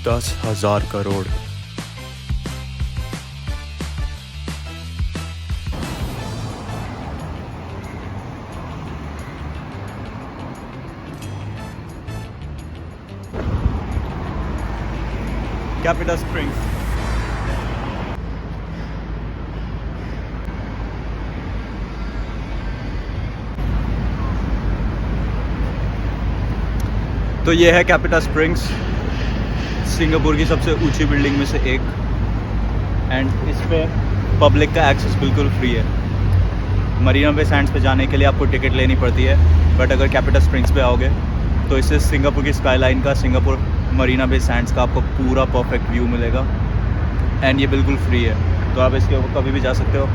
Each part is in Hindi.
10,000 करोड़। Capital springs. तो ये है कैपिटल स्प्रिंग्स, सिंगापुर की सबसे ऊंची बिल्डिंग में से एक। एंड इस पे पब्लिक का एक्सेस बिल्कुल फ्री है। मरीना बे सैंड्स पे जाने के लिए आपको टिकट लेनी पड़ती है, बट अगर कैपिटल स्प्रिंग्स पे आओगे तो इससे सिंगापुर की स्काईलाइन का, सिंगापुर मरीना बे सैंड्स का आपको पूरा परफेक्ट व्यू मिलेगा। एंड ये बिल्कुल फ्री है, तो आप इसके ऊपर कभी भी जा सकते हो।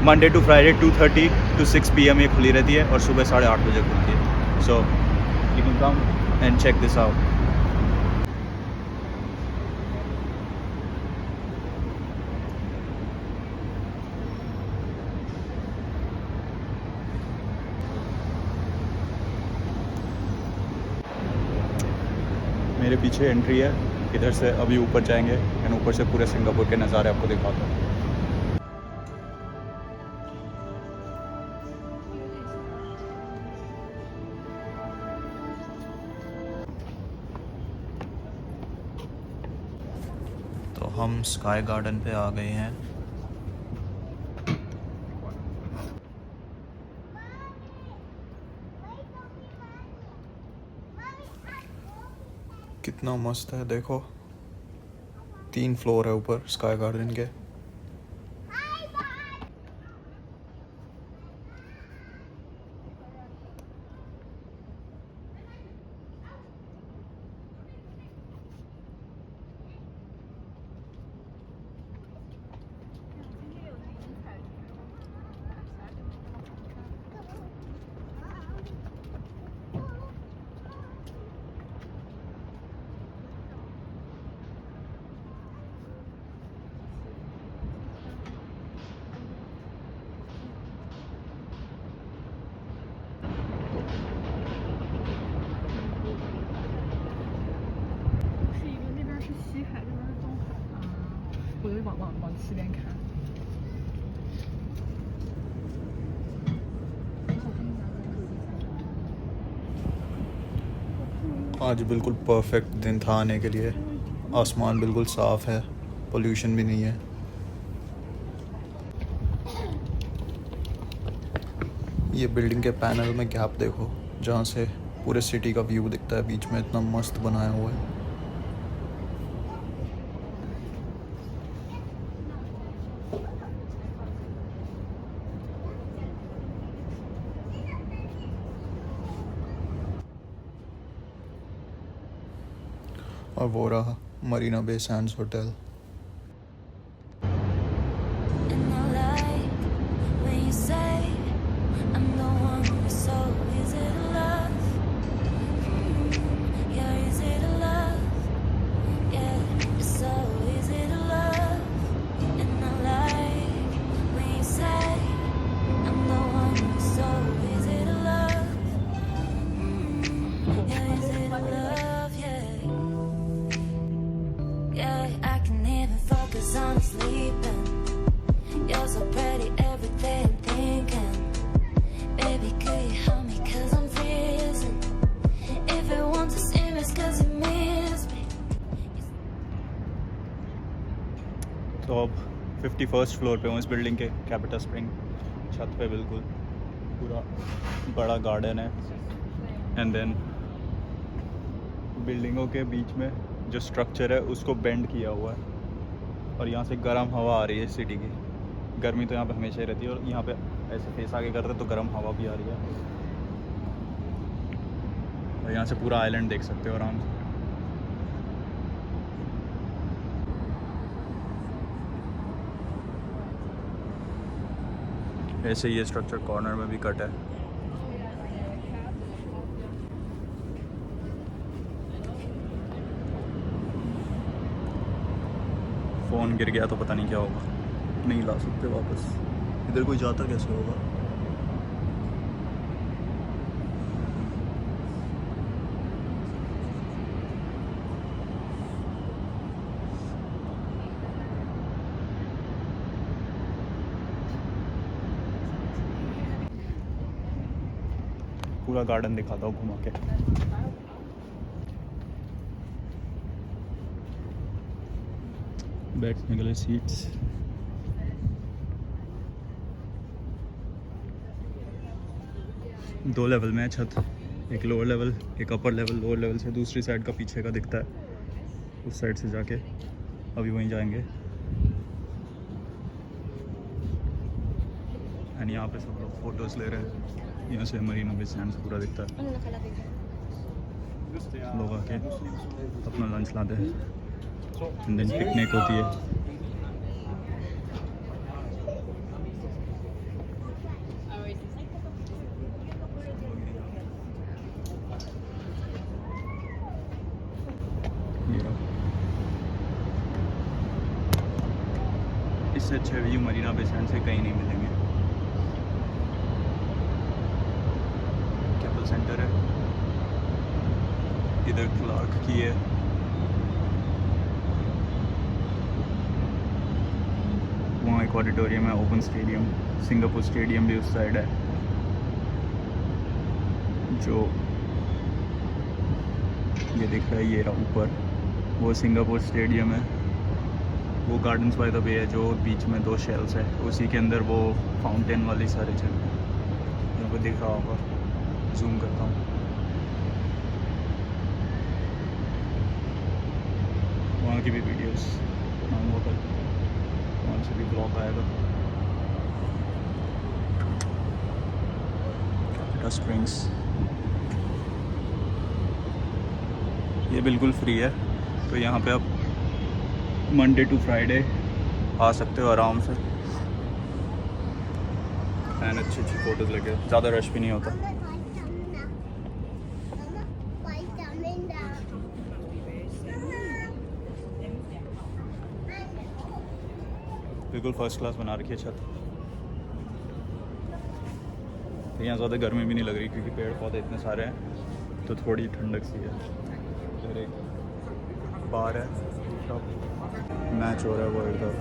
Monday to Friday 2:30 to 6 PM ये खुली रहती है और सुबह 8:30 बजे खुलती है। So you can come and check this out. मेरे पीछे एंट्री है, इधर से अभी ऊपर जाएंगे एंड ऊपर से पूरे सिंगापुर के नज़ारे आपको दिखाता हूँ। तो हम स्काई गार्डन पे आ गए हैं। कितना मस्त है, देखो 3 फ्लोर है ऊपर स्काई गार्डन के।往西边看。 आज बिल्कुल परफेक्ट दिन था आने के लिए। आसमान बिल्कुल साफ़ है, पोल्यूशन भी नहीं है। ये बिल्डिंग के पैनल में गैप देखो, जहाँ से पूरे सिटी का व्यू दिखता है, बीच में इतना मस्त बनाया हुआ है। और वो रहा मरीना बे सैंड्स होटल। तो अब 51st फ्लोर पे हूँ इस बिल्डिंग के, कैपिटल स्प्रिंग छत पे बिल्कुल पूरा बड़ा गार्डन है। एंड देन बिल्डिंगों के बीच में जो स्ट्रक्चर है उसको बेंड किया हुआ है और यहाँ से गर्म हवा आ रही है सिटी की। गर्मी तो यहाँ पे हमेशा ही रहती है और यहाँ पे ऐसे फेस आगे करते तो गर्म हवा भी आ रही है। और यहाँ से पूरा आइलैंड देख सकते हो आराम से। ऐसे ये स्ट्रक्चर कॉर्नर में भी कट है। फ़ोन गिर गया तो पता नहीं क्या होगा, नहीं ला सकते वापस। इधर कोई जाता कैसे होगा? पूरा गार्डन दिखाता हूँ घुमा के। बैठने के लिए सीट्स, दो लेवल में है छत, एक लोअर लेवल एक अपर लेवल। लोअर लेवल से दूसरी साइड का पीछे का दिखता है, उस साइड से जाके अभी वहीं जाएंगे। एंड यहाँ पे सब लोग फोटोज ले रहे हैं, यहाँ से मरीना बे सैंड्स पूरा दिखता है। लोग आके अपना लंच लाते हैं, एंड देन पिकनिक होती है। इससे अच्छे व्यू मरीना बे सैंड से कहीं नहीं मिलेंगे। कैपल सेंटर है इधर, क्लार्क की है। वहाँ एक ऑडिटोरियम है, ओपन स्टेडियम। सिंगापुर स्टेडियम भी उस साइड है, जो ये दिख रहा है, ये रहा ऊपर, वो सिंगापुर स्टेडियम है। वो गार्डन्स बाय द वे है, जो बीच में दो शेल्स है, उसी के अंदर वो फाउंटेन वाली सारी जगह यहाँ पे दिख रहा होगा। जूम करता हूँ, वहाँ की भी वीडियोस बनाऊंगा कल, वहाँ से भी ब्लॉग आएगा। कैपिटा स्प्रिंग्स ये बिल्कुल फ्री है, तो यहाँ पे आप मंडे टू फ्राइडे आ सकते हो आराम से। एंड अच्छी अच्छी फ़ोटोज़ लगे, ज़्यादा रश भी नहीं होता। बिल्कुल फर्स्ट क्लास बना रखी है छत। तो यहाँ ज़्यादा गर्मी भी नहीं लग रही, क्योंकि पेड़ पौधे इतने सारे हैं, तो थोड़ी ठंडक सी है। इधर एक बार है, शॉप, मैच हो रहा है वो इधर।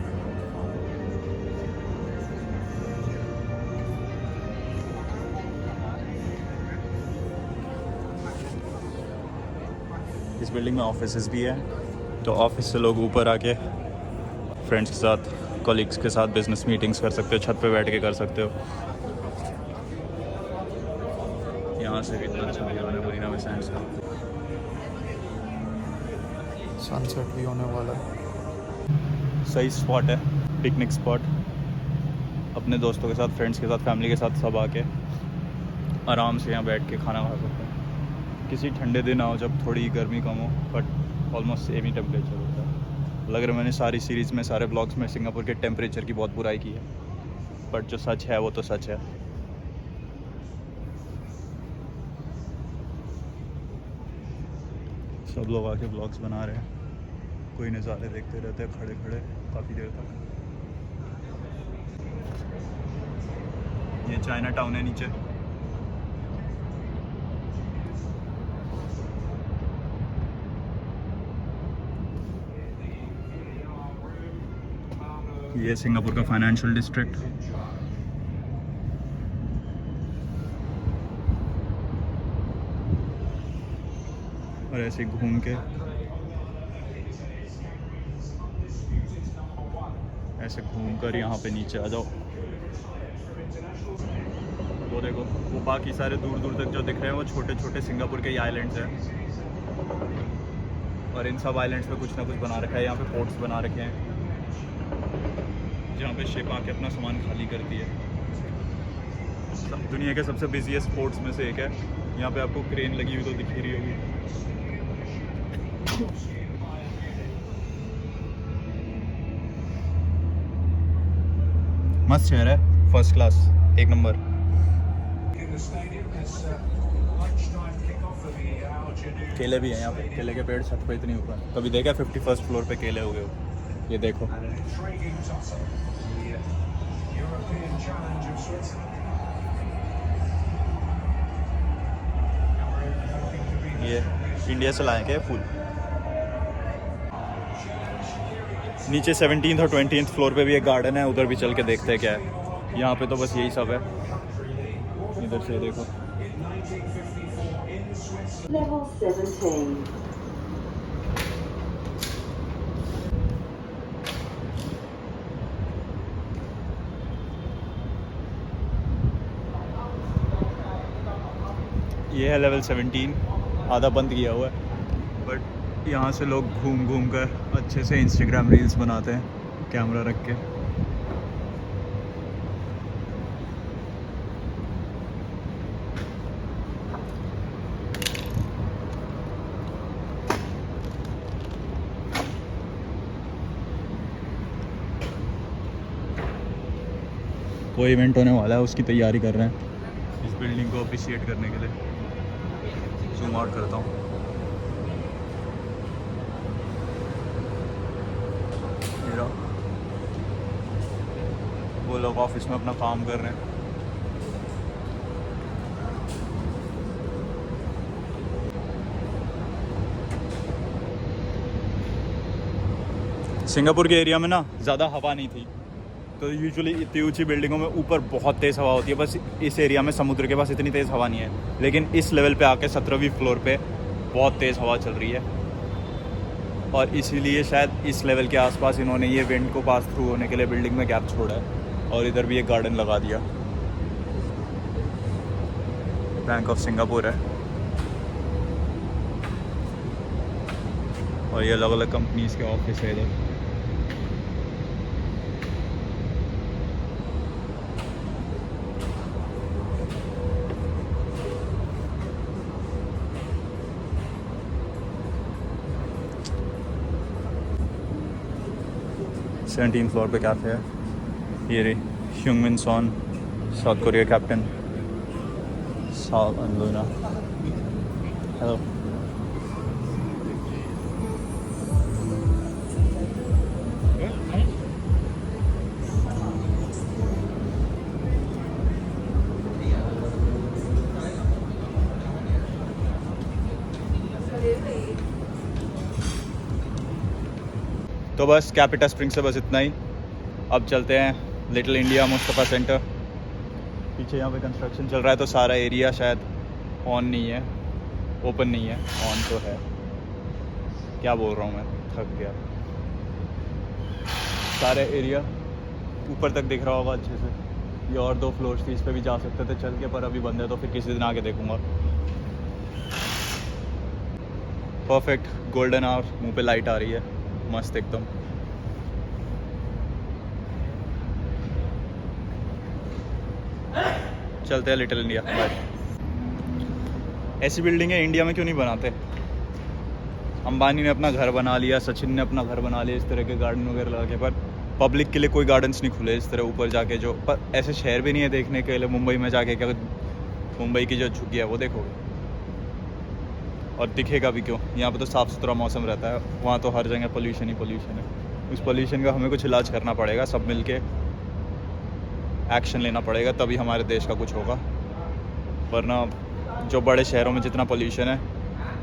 इस बिल्डिंग में ऑफिसेज भी है, तो ऑफिस से लोग ऊपर आके फ्रेंड्स के साथ, कलीग्स के साथ बिजनेस मीटिंग्स कर सकते हो, छत पे बैठ के कर सकते हो। यहाँ से भी इतना अच्छा व्यू है मरीना बे सैंड्स का। सनसेट भी होने वाला है। सही स्पॉट है, पिकनिक स्पॉट। अपने दोस्तों के साथ, फ्रेंड्स के साथ, फैमिली के साथ सब आके आराम से यहाँ बैठ के खाना खा सकते हैं। किसी ठंडे दिन आओ जब थोड़ी गर्मी कम हो, but almost same he temperature होता है। लग रहा है मैंने सारी सीरीज़ में, सारे ब्लॉग्स में सिंगापुर के टेम्परेचर की बहुत बुराई की है, बट जो सच है वो तो सच है। सब लोग आके ब्लॉग्स बना रहे हैं, कोई नज़ारे देखते रहते हैं खड़े खड़े काफ़ी देर तक। ये चाइना टाउन है नीचे। ये सिंगापुर का फाइनेंशियल डिस्ट्रिक्ट। और ऐसे घूम के ऐसे घूमकर यहाँ पे नीचे आ जाओ। वो देखो, वो बाकी सारे दूर दूर तक जो दिख रहे हैं वो छोटे छोटे सिंगापुर के आइलैंड्स हैं, और इन सब आइलैंड्स पे कुछ ना कुछ बना रखा है। यहाँ पे पोर्ट्स बना रखे हैं जहाँ पे शिप आके अपना सामान खाली करती है। दुनिया के सबसे बिजीएस्ट पोर्ट्स में से एक है। यहाँ पे आपको क्रेन लगी हुई तो दिख ही रही होगी। मस्त शहर है, फर्स्ट क्लास, एक नंबर। केले भी हैं यहाँ पे, केले के पेड़ छत पे इतनी ऊपर। कभी देखा 51st फ्लोर पे केले हो गए हो? ये देखो, ये इंडिया से लाए क्या फूल। नीचे 17th और 20th फ्लोर पे भी एक गार्डन है, उधर भी चल के देखते हैं क्या है। यहाँ पे तो बस यही सब है। इधर से देखो, Level 17. ये है लेवल 17, आधा बंद किया हुआ है, बट यहाँ से लोग घूम घूम कर अच्छे से इंस्टाग्राम रील्स बनाते हैं कैमरा रख के। कोई इवेंट होने वाला है, उसकी तैयारी कर रहे हैं इस बिल्डिंग को अप्रिशिएट करने के लिए। जूम आउट करता हूँ। वो लोग ऑफिस में अपना काम कर रहे हैं। सिंगापुर के एरिया में ना ज़्यादा हवा नहीं थी, तो यूजुअली इतनी ऊंची बिल्डिंगों में ऊपर बहुत तेज़ हवा होती है, बस इस एरिया में समुद्र के पास इतनी तेज़ हवा नहीं है। लेकिन इस लेवल पे आके 17वीं फ्लोर पे बहुत तेज़ हवा चल रही है, और इसीलिए शायद इस लेवल के आसपास इन्होंने ये विंड को पास थ्रू होने के लिए बिल्डिंग में गैप छोड़ा है, और इधर भी एक गार्डन लगा दिया। बैंक ऑफ सिंगापुर है, और ये अलग अलग कंपनीज के ऑफिस है इधर। सेवनटीन फ्लोर पे कैफे है। ये रही Heungmin Son, South Korea captain साल एंड लूना। हेलो। तो बस कैपिटा स्प्रिंग से बस इतना ही। अब चलते हैं लिटिल इंडिया मुस्तफ़ा सेंटर। पीछे यहाँ पे कंस्ट्रक्शन चल रहा है, तो सारा एरिया शायद ऑन नहीं है, ओपन नहीं है। ऑन तो है, क्या बोल रहा हूँ मैं, थक गया। सारे एरिया ऊपर तक दिख रहा होगा अच्छे से। ये और 2 फ्लोर्स थी, इस पर भी जा सकते थे चल के, पर अभी बंद है, तो फिर किसी दिन आके देखूँगा। परफेक्ट गोल्डन आवर, मुंह पे लाइट आ रही है, मस्त एकदम। चलते हैं लिटिल इंडिया। बाय। ऐसी बिल्डिंगें इंडिया में क्यों नहीं बनाते? अंबानी ने अपना घर बना लिया, सचिन ने अपना घर बना लिया इस तरह के गार्डन वगैरह लगा के, पर पब्लिक के लिए कोई गार्डन्स नहीं खुले इस तरह ऊपर जाके। जो पर ऐसे शहर भी नहीं है देखने के लिए। मुंबई में जाके क्या, मुंबई की जो झुग्गी है वो देखोगे, और दिखेगा भी क्यों? यहाँ पे तो साफ़ सुथरा मौसम रहता है, वहाँ तो हर जगह पोल्यूशन ही पोल्यूशन है। उस पोल्यूशन का हमें कुछ इलाज करना पड़ेगा, सब मिलके एक्शन लेना पड़ेगा, तभी हमारे देश का कुछ होगा। वरना जो बड़े शहरों में जितना पोल्यूशन है,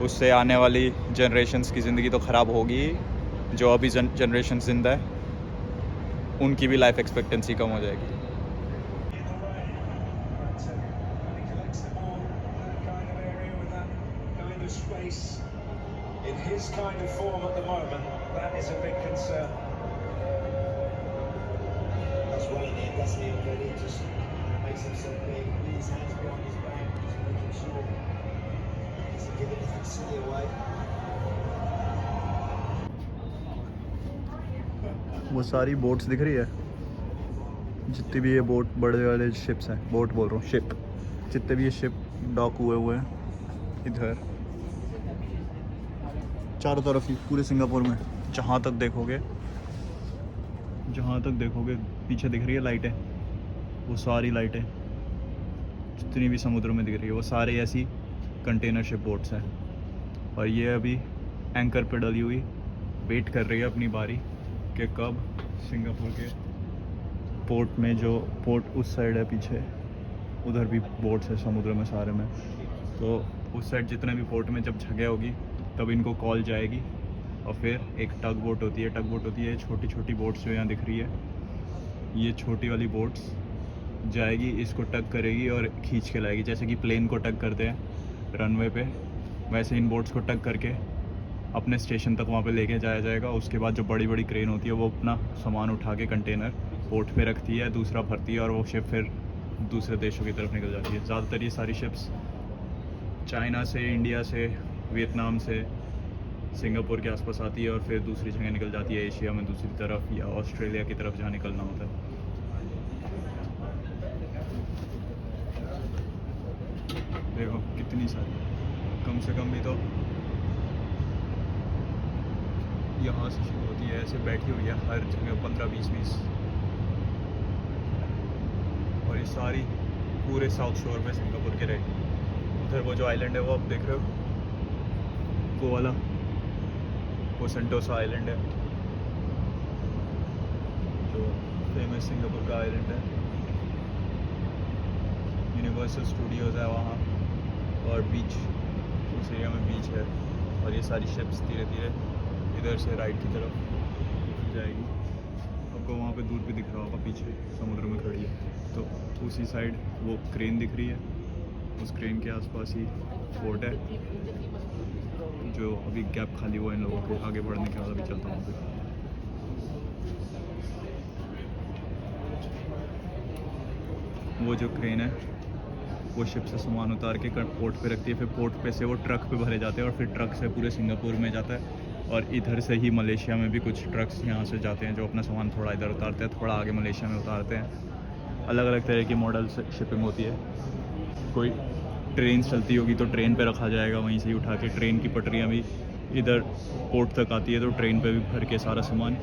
उससे आने वाली जनरेशन्स की ज़िंदगी तो ख़राब होगी। जो अभी जनरेशन जिंदा है, उनकी भी लाइफ एक्सपेक्टेंसी कम हो जाएगी। In his kind of form at the moment, that is a big concern. That's what he needs, doesn't he? Really, just makes himself big, with his hands behind his back, just making sure he doesn't give anything silly away. वो सारी बोट्स दिख रही है, जितनी भी ये बोट बड़े वाले शिप्स हैं, बोट बोल रहा हूँ, शिप, जितने भी ये शिप डॉक हुए हैं इधर चारों तरफ ही पूरे सिंगापुर में, जहाँ तक देखोगे पीछे दिख रही है लाइटें, वो सारी लाइटें जितनी भी समुद्र में दिख रही है, वो सारे ऐसी कंटेनर शिप बोट्स हैं। और ये अभी एंकर पे डली हुई वेट कर रही है अपनी बारी कि कब सिंगापुर के पोर्ट में, जो पोर्ट उस साइड है पीछे, उधर भी बोट्स है समुद्र में सारे में, तो उस साइड जितने भी पोर्ट में जब जगह होगी तब इनको कॉल जाएगी। और फिर एक टग बोट होती है, छोटी छोटी बोट्स जो यहाँ दिख रही है, ये छोटी वाली बोट्स जाएगी, इसको टग करेगी और खींच के लाएगी, जैसे कि प्लेन को टग करते हैं रनवे पे, वैसे इन बोट्स को टग करके अपने स्टेशन तक वहाँ पे लेके जाया जाएगा। उसके बाद जो बड़ी बड़ी क्रेन होती है वो अपना सामान उठा के कंटेनर पोर्ट पे रखती है, दूसरा भरती है और वो शिप फिर दूसरे देशों की तरफ निकल जाती है। ज़्यादातर ये सारी शिप्स चाइना से, इंडिया से, वियतनाम से, सिंगापुर के आसपास आती है और फिर दूसरी जगह निकल जाती है, एशिया में दूसरी तरफ या ऑस्ट्रेलिया की तरफ जहाँ निकलना होता है। देखो कितनी सारी, कम से कम भी तो यहाँ से शुरू होती है, ऐसे बैठी हुई है हर जगह 15-20 और ये सारी पूरे साउथ शोर में सिंगापुर के रहेगी। उधर वो जो आइलैंड है वो आप देख रहे हो, वो वाला, वो सेंटोसा आइलैंड है जो फेमस सिंगापुर का आइलैंड है। यूनिवर्सल स्टूडियोज़ है वहाँ और बीच, उस एरिया में बीच है और ये सारी शिप्स धीरे धीरे इधर से राइट की तरफ जाएगी। आपको वहाँ पे दूर भी दिख रहा होगा, पीछे समुद्र में खड़ी है, तो उसी साइड वो क्रेन दिख रही है, उस क्रेन के आसपास ही फोर्ट है जो अभी गैप खाली हुआ इन लोगों को आगे बढ़ने के बाद। अभी चलता हूँ वो जो क्रेन है वो शिप से सामान उतार के पोर्ट पे रखती है, फिर पोर्ट पे से वो ट्रक पे भरे जाते हैं और फिर ट्रक से पूरे सिंगापुर में जाता है। और इधर से ही मलेशिया में भी कुछ ट्रक्स यहाँ से जाते हैं जो अपना सामान थोड़ा इधर उतारते हैं, थोड़ा आगे मलेशिया में उतारते हैं। अलग अलग तरह की मॉडल शिपिंग होती है। कोई ट्रेन चलती होगी तो ट्रेन पे रखा जाएगा, वहीं से ही उठा के। ट्रेन की पटरियाँ भी इधर पोर्ट तक आती है तो ट्रेन पे भी भर के सारा सामान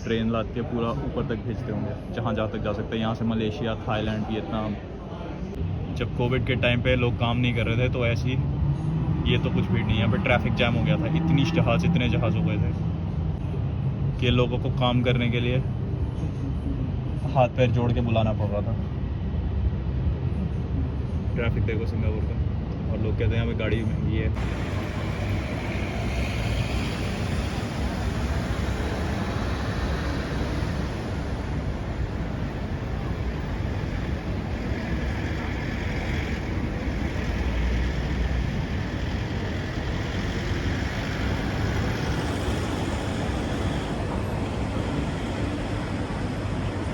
ट्रेन लाद के पूरा ऊपर तक भेजते होंगे, जहाँ तक जा सकते हैं। यहाँ से मलेशिया, थाईलैंड, वियतनाम। जब कोविड के टाइम पे लोग काम नहीं कर रहे थे तो ऐसी ये तो कुछ भी नहीं है, यहाँ पे ट्रैफिक जैम हो गया था। इतने जहाज़ हो गए थे कि लोगों को काम करने के लिए हाथ पैर जोड़ के बुलाना पड़ रहा था। ट्रैफिक देखो सिंगापुर का, और लोग कहते हैं यहाँ पे गाड़ी महंगी है।